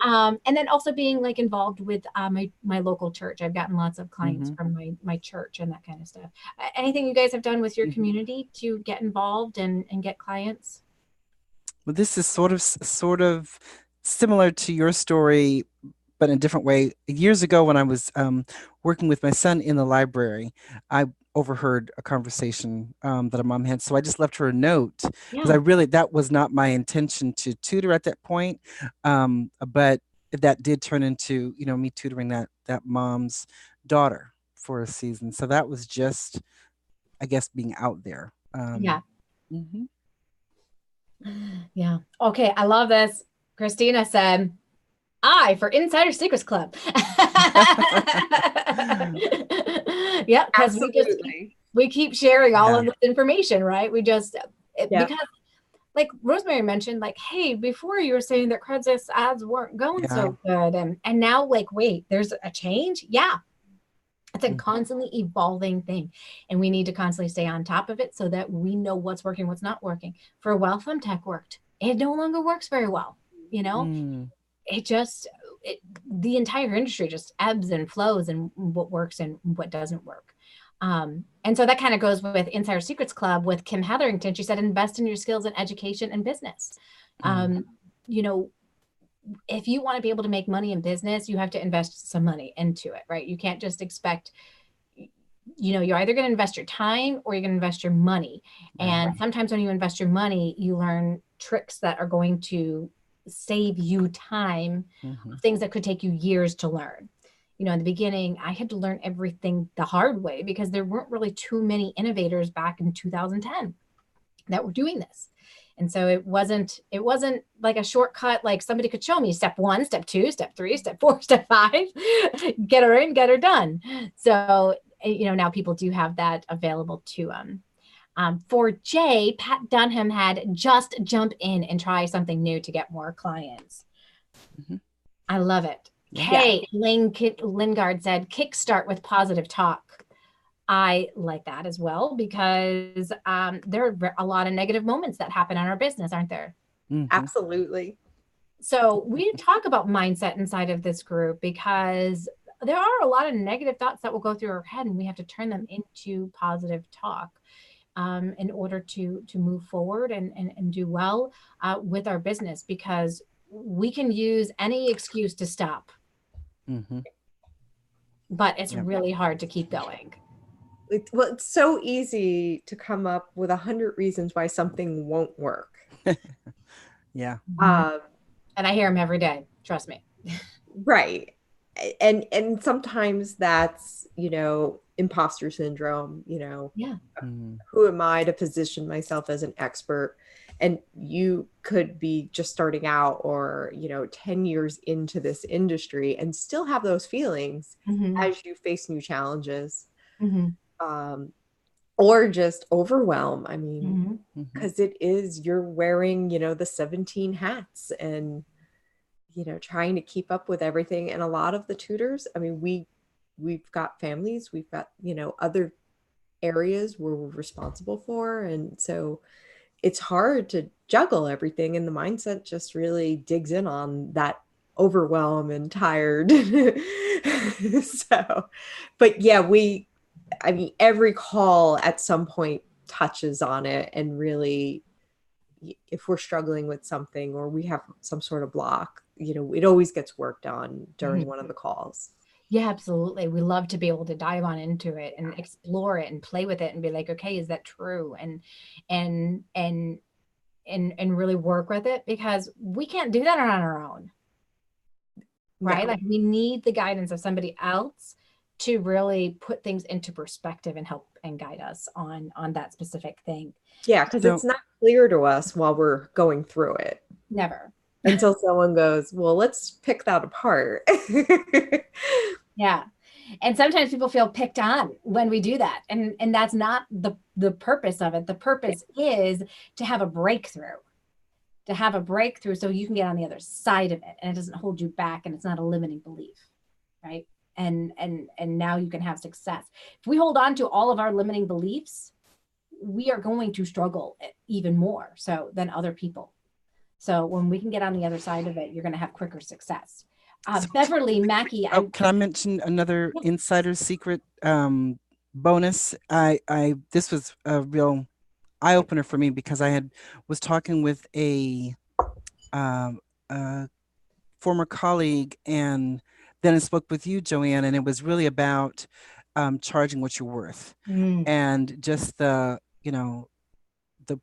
And then also being like involved with my local church. I've gotten lots of clients from my church and that kind of stuff. Anything you guys have done with your community to get involved and get clients? Well, this is sort of similar to your story, but in a different way. Years ago, when I was working with my son in the library, I overheard a conversation that a mom had. So I just left her a note, because that was not my intention to tutor at that point. But that did turn into, you know, me tutoring that mom's daughter for a season. So that was just, I guess, being out there. Yeah. Okay. I love this. Christina said, I for Insider Secrets Club. Yeah, because we keep sharing all of this information, right? We just because, like Rosemary mentioned, like, hey, before you were saying that Craigslist ads weren't going so good, and now, like, wait, there's a change. Yeah, it's a constantly evolving thing, and we need to constantly stay on top of it so that we know what's working, what's not working. For a while, Thumbtack worked. It no longer works very well, you know. the entire industry just ebbs and flows, and what works and what doesn't work. And so that kind of goes with Insider Secrets Club with Kim Hetherington. She said, invest in your skills in education and business. You know, if you want to be able to make money in business, you have to invest some money into it, right? You can't just expect, you know, you're either going to invest your time or you're going to invest your money. And sometimes when you invest your money, you learn tricks that are going to save you time, things that could take you years to learn. You know, in the beginning, I had to learn everything the hard way because there weren't really too many innovators back in 2010 that were doing this. And so it wasn't like a shortcut, like somebody could show me step 1, step 2, step 3, step 4, step 5, get her in, get her done. So, you know, now people do have that available to them. For Jay, Pat Dunham had just jump in and try something new to get more clients. I love it. Kay Lingard said, kickstart with positive talk. I like that as well, because there are a lot of negative moments that happen in our business, aren't there? Absolutely. So we talk about mindset inside of this group because there are a lot of negative thoughts that will go through our head, and we have to turn them into positive talk in order to move forward and do well with our business, because we can use any excuse to stop. But it's really hard to keep going. Well, it's so easy to come up with 100 reasons why something won't work. Yeah. And I hear them every day. Trust me. Right. And sometimes that's, you know, imposter syndrome, you know. Who am I to position myself as an expert? And you could be just starting out, or, you know, 10 years into this industry and still have those feelings as you face new challenges. Or just overwhelm. I mean, because it is, you're wearing, you know, the 17 hats and, you know, trying to keep up with everything. And a lot of the tutors, I mean, we've got families, we've got, you know, other areas where we're responsible for. And so it's hard to juggle everything. And the mindset just really digs in on that overwhelm and tired. So, but yeah, I mean, every call at some point touches on it. And really, if we're struggling with something or we have some sort of block, you know, it always gets worked on during one of the calls. Yeah, absolutely. We love to be able to dive on into it and explore it and play with it and be like, okay, is that true? And really work with it, because we can't do that on our own. Right? No. Like we need the guidance of somebody else to really put things into perspective and help and guide us on that specific thing. Yeah, because it's not clear to us while we're going through it. Never. Until someone goes, well, let's pick that apart. Yeah. And sometimes people feel picked on when we do that. And that's not the purpose of it. The purpose is to have a breakthrough. So you can get on the other side of it and it doesn't hold you back and it's not a limiting belief. Right. And now you can have success. If we hold on to all of our limiting beliefs, we are going to struggle even more so than other people. So when we can get on the other side of it, you're going to have quicker success. Beverly Mackey. Can I mention another insider secret bonus? This was a real eye opener for me, because I was talking with a former colleague, and then I spoke with you, Joanne, and it was really about charging what you're worth, and just the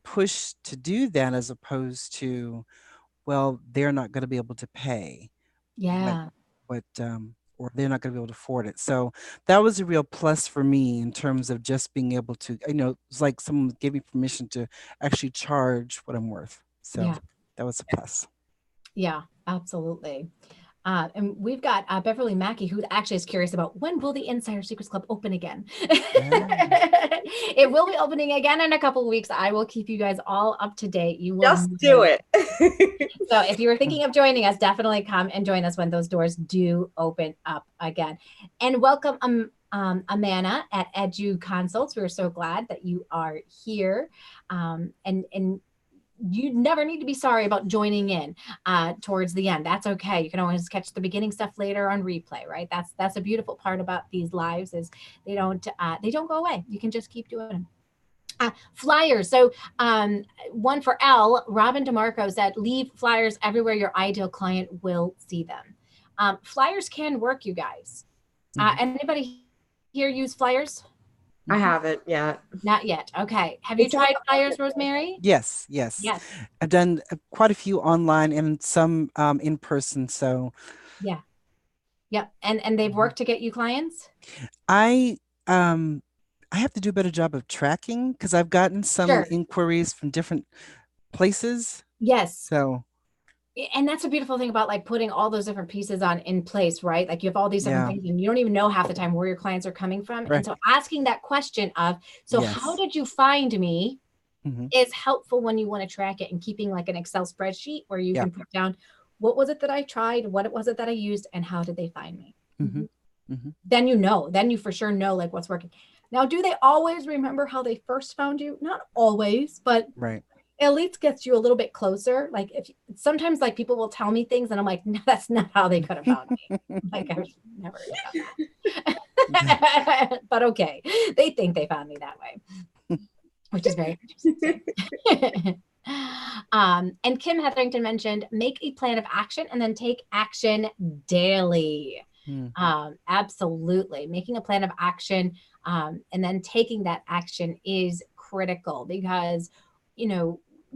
push to do that, as opposed to, well, they're not going to be able to pay. Yeah. Or they're not going to be able to afford it. So that was a real plus for me in terms of just being able to, it's like someone gave me permission to actually charge what I'm worth. So that was a plus. Yeah, absolutely. And we've got Beverly Mackey, who actually is curious about when will the Insider Secrets Club open again? It will be opening again in a couple of weeks. I will keep you guys all up to date. You will just do it. So if you were thinking of joining us, definitely come and join us when those doors do open up again. And welcome Amanda at Edu Consults. We're so glad that you are here. And you never need to be sorry about joining in towards the end. That's okay. You can always catch the beginning stuff later on replay, right? That's a beautiful part about these lives is they don't go away. You can just keep doing them. Flyers. So one for L, Robin DeMarco said, leave flyers everywhere your ideal client will see them. Flyers can work, you guys. Anybody here use flyers? I haven't yet. Not yet. Okay. Have you tried flyers, Rosemary? Yes. Yes. I've done quite a few online and some in person. So yeah. Yep. And they've worked to get you clients? I have to do a better job of tracking because I've gotten some inquiries from different places. Yes. So, and that's a beautiful thing about like putting all those different pieces in place, right? Like you have all these different things and you don't even know half the time where your clients are coming from. Right. And so asking that question of, how did you find me is helpful when you want to track it, and keeping like an Excel spreadsheet where you can put down, what was it that I tried? What was it that I used? And how did they find me? Then you for sure know like what's working. Now, do they always remember how they first found you? Not always, but it at least gets you a little bit closer. Like if sometimes like people will tell me things and I'm like, no, that's not how they could have found me. Like I was never done that. But okay, they think they found me that way, which is very interesting. And Kim Hetherington mentioned, make a plan of action and then take action daily. Absolutely. Making a plan of action and then taking that action is critical because,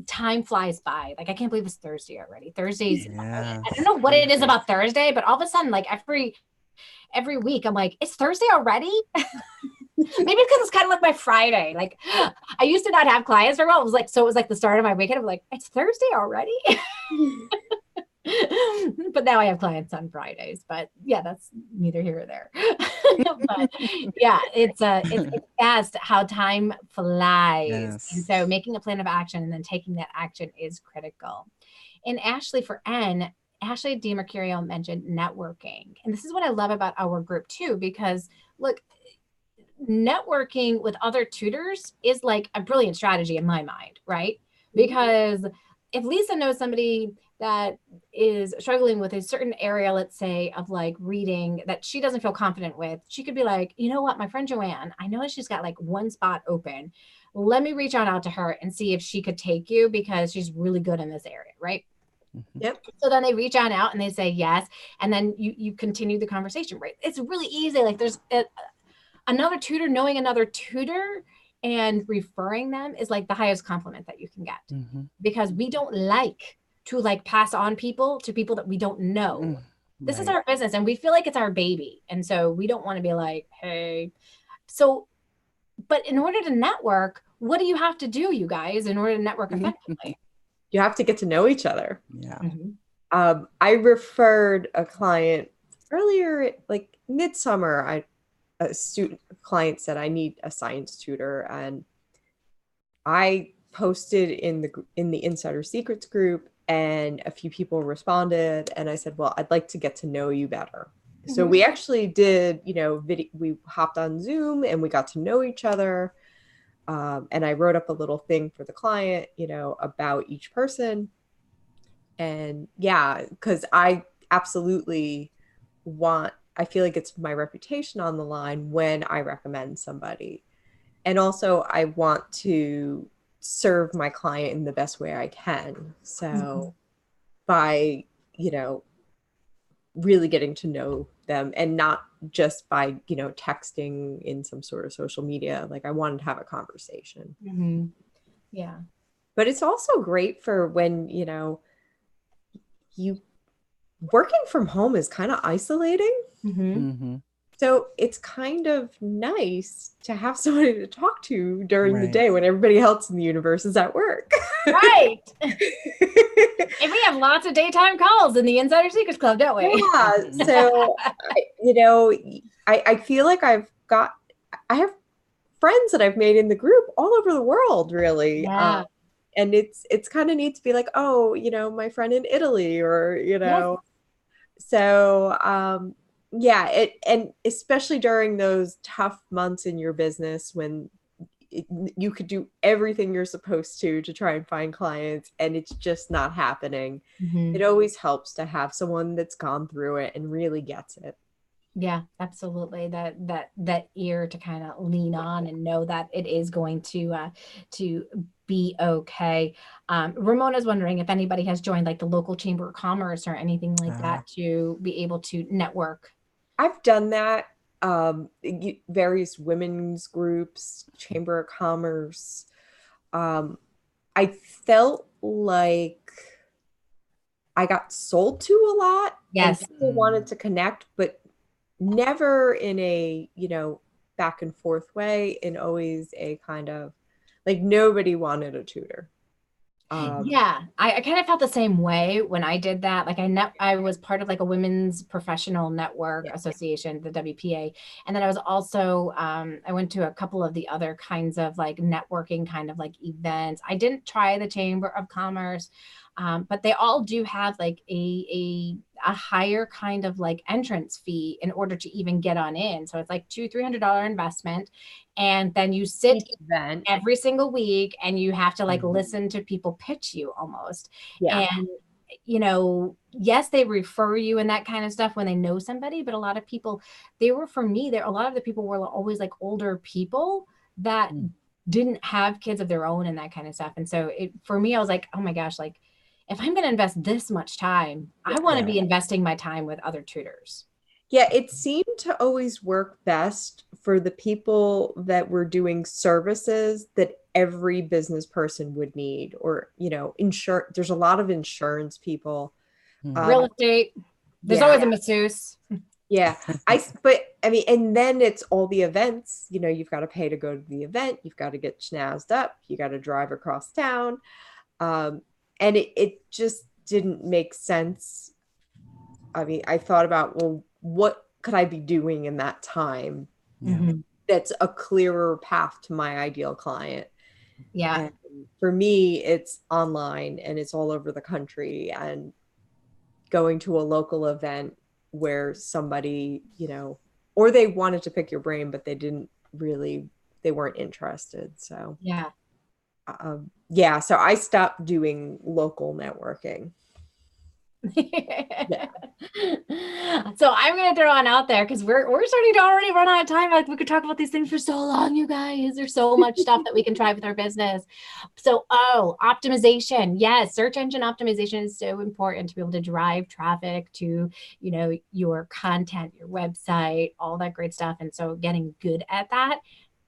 time flies by. Like, I can't believe it's Thursday already. Thursdays, I don't know what it is about Thursday, but all of a sudden, like every week, I'm like, it's Thursday already? Maybe because it's kind of like my Friday. Like, I used to not have clients very well. It was like the start of my weekend. I'm like, it's Thursday already? But now I have clients on Fridays. But yeah, that's neither here or there. But yeah, it's fast how time flies. Yes. And so making a plan of action and then taking that action is critical. And Ashley for N, Ashley DiMercurio mentioned networking. And this is what I love about our group too, because look, networking with other tutors is like a brilliant strategy in my mind, right? Because if Lisa knows somebody that is struggling with a certain area, let's say of like reading that she doesn't feel confident with, she could be like, you know what, my friend Joanne, I know she's got like one spot open. Let me reach out to her and see if she could take you because she's really good in this area, right? Yep. So then they reach on out and they say yes. And then you continue the conversation, right? It's really easy. Like there's another tutor knowing another tutor and referring them is like the highest compliment that you can get because we don't like to like pass on people to people that we don't know. This is our business and we feel like it's our baby. And so we don't want to be like, hey, but in order to network, what do you have to do, you guys, in order to network effectively? You have to get to know each other. Yeah. I referred a client earlier, like midsummer, a client said, I need a science tutor. And I posted in the Insider Secrets group and a few people responded. And I said, well, I'd like to get to know you better. So we actually did, we hopped on Zoom and we got to know each other. And I wrote up a little thing for the client, about each person. And yeah, because I absolutely I feel like it's my reputation on the line when I recommend somebody. And also I want to serve my client in the best way I can. So by, really getting to know them and not just by, texting in some sort of social media, like I wanted to have a conversation. Yeah. But it's also great for when, you working from home is kind of isolating. So it's kind of nice to have somebody to talk to during the day when everybody else in the universe is at work. Right. And we have lots of daytime calls in the Insider Secrets Club, don't we? Yeah. So, I feel like I have friends that I've made in the group all over the world, really. Yeah. And it's kind of neat to be like, oh, my friend in Italy or, so, yeah, and especially during those tough months in your business when you could do everything you're supposed to try and find clients, and it's just not happening. It always helps to have someone that's gone through it and really gets it. Yeah, absolutely. That ear to kind of lean on and know that it is going to be okay. Ramona's wondering if anybody has joined like the local chamber of commerce or anything like that to be able to network. I've done that. Various women's groups, chamber of commerce. I felt like I got sold to a lot. Yes. And people wanted to connect, but never in a, back and forth way, and always a kind of like nobody wanted a tutor. Yeah, I kind of felt the same way when I did that. Like I was part of like a women's professional network association, the WPA. And then I was also, I went to a couple of the other kinds of like networking kind of like events. I didn't try the Chamber of Commerce, but they all do have like a higher kind of like entrance fee in order to even get on in. So it's like $200-300 investment. And then you sit every single week and you have to like listen to people pitch you almost. Yeah. And, yes, they refer you and that kind of stuff when they know somebody, but a lot of people, a lot of the people were always like older people that didn't have kids of their own and that kind of stuff. And so for me, I was like, oh my gosh, like if I'm going to invest this much time, I want to be investing my time with other tutors. Yeah, it seemed to always work best for the people that were doing services that every business person would need, or, insure. There's a lot of insurance people. Real estate. There's always a masseuse. Yeah. And then it's all the events, you've got to pay to go to the event. You've got to get schnazzed up. You got to drive across town. And it just didn't make sense. I mean, I thought about, well, what could I be doing in that time that's a clearer path to my ideal client? Yeah. And for me, it's online and it's all over the country, and going to a local event where somebody, or they wanted to pick your brain, but they weren't interested. So, so I stopped doing local networking. So I'm going to throw on out there because we're starting to already run out of time. Like we could talk about these things for so long, you guys. There's so much stuff that we can try with our business. So, optimization. Yes, search engine optimization is so important to be able to drive traffic to, your content, your website, all that great stuff. And so getting good at that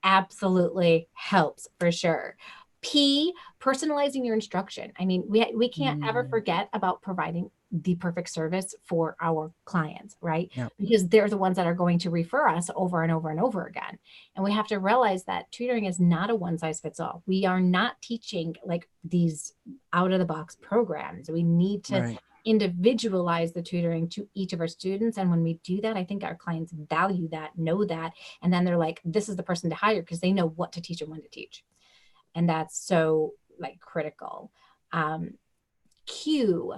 absolutely helps for sure. P, personalizing your instruction. I mean, we can't ever forget about providing the perfect service for our clients, right? Yep. Because they're the ones that are going to refer us over and over and over again. And we have to realize that tutoring is not a one size fits all. We are not teaching like these out of the box programs. We need to individualize the tutoring to each of our students. And when we do that, I think our clients value that, know that, and then they're like, this is the person to hire because they know what to teach and when to teach. And that's so like critical. Q,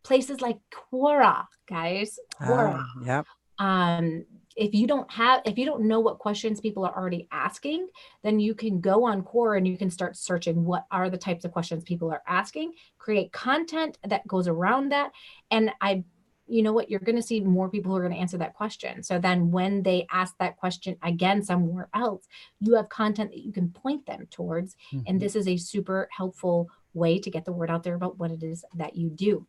places like Quora, guys. Quora. If you don't know what questions people are already asking, then you can go on Quora and you can start searching what are the types of questions people are asking, create content that goes around that. And you know what, you're going to see more people who are going to answer that question. So then when they ask that question again somewhere else, you have content that you can point them towards. And this is a super helpful way to get the word out there about what it is that you do.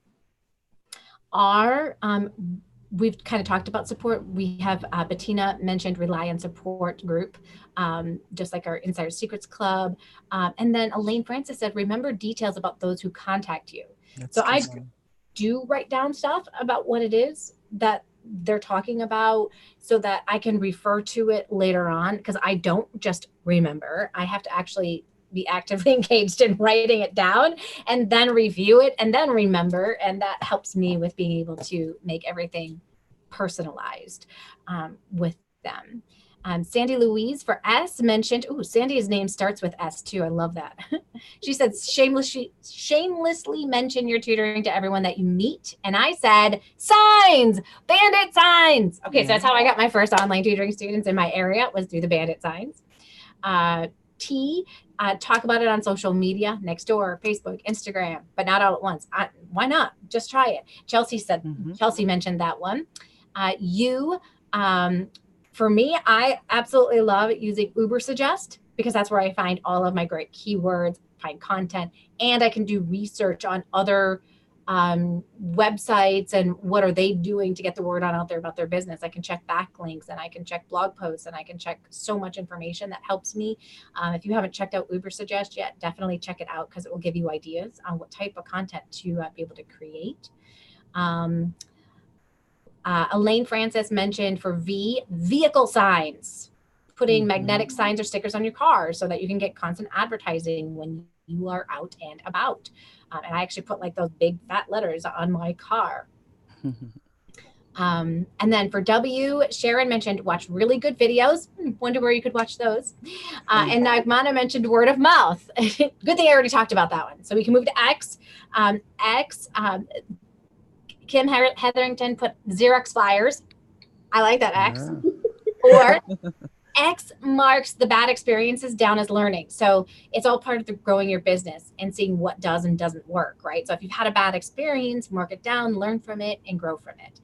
We've kind of talked about support. We have Bettina mentioned Rely on Support group, just like our Insider Secrets Club. And then Elaine Francis said, remember details about those who contact you. So I do write down stuff about what it is that they're talking about so that I can refer to it later on, because I don't just remember. I have to actually be actively engaged in writing it down and then review it and then remember. And that helps me with being able to make everything personalized with them. Sandy Louise for S mentioned, Sandy's name starts with S too. I love that. She said, shamelessly mention your tutoring to everyone that you meet. And I said, signs, bandit signs. Okay, so that's how I got my first online tutoring students in my area, was through the bandit signs. tea. Talk about it on social media, Nextdoor, Facebook, Instagram, but not all at once. Why not? Just try it. Chelsea mentioned that one. For me, I absolutely love using Ubersuggest because that's where I find all of my great keywords, find content, and I can do research on other websites and what are they doing to get the word on out there about their business. I can check backlinks and I can check blog posts and I can check so much information that helps me. If you haven't checked out Ubersuggest yet, definitely check it out because it will give you ideas on what type of content to be able to create. Elaine Francis mentioned for vehicle signs, putting magnetic signs or stickers on your car so that you can get constant advertising when you are out and about. And I actually put like those big fat letters on my car. And then for W, Sharon mentioned watch really good videos. Wonder where you could watch those. And Nagmana mentioned word of mouth. Good thing I already talked about that one. So we can move to X. Kim Hetherington put Xerox flyers. I like that X. Or X marks the bad experiences down as learning. So it's all part of the growing your business and seeing what does and doesn't work, right? So if you've had a bad experience, mark it down, learn from it, and grow from it.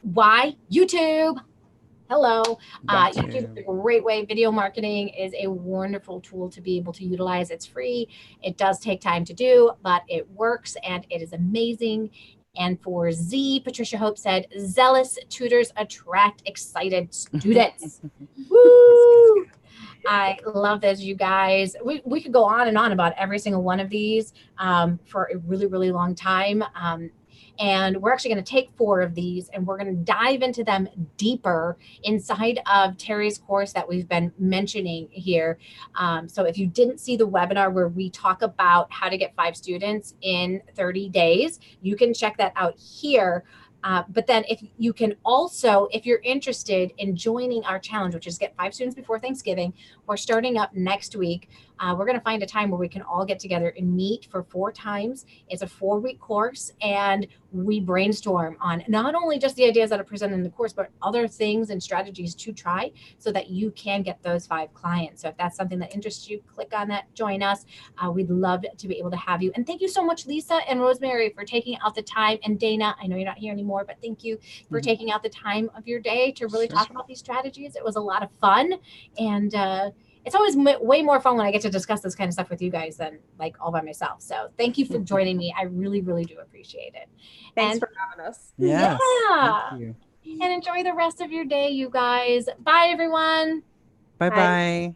Why? YouTube. Hello. YouTube is a great way. Video marketing is a wonderful tool to be able to utilize. It's free. It does take time to do, but it works and it is amazing. And for Z, Patricia Hope said, zealous tutors attract excited students. Woo! I love this, you guys. We could go on and on about every single one of these for a really, really long time. And we're actually going to take 4 of these and we're going to dive into them deeper inside of Terry's course that we've been mentioning here. So if you didn't see the webinar where we talk about how to get 5 students in 30 days, you can check that out here. But then if you can also, if you're interested in joining our challenge, which is get 5 students before Thanksgiving, we're starting up next week. We're going to find a time where we can all get together and meet for 4 times. It's a 4-week course and we brainstorm on not only just the ideas that are presented in the course, but other things and strategies to try so that you can get those 5 clients. So if that's something that interests you, click on that, join us. We'd love to be able to have you. And thank you so much, Lisa and Rosemary, for taking out the time. And Dana, I know you're not here anymore, but thank you for taking out the time of your day to really talk about these strategies. It was a lot of fun. And it's always way more fun when I get to discuss this kind of stuff with you guys than like all by myself. So thank you for joining me. I really, really do appreciate it. Thanks for having us. Yes, yeah. thank you. And enjoy the rest of your day, you guys. Bye, everyone. Bye-bye.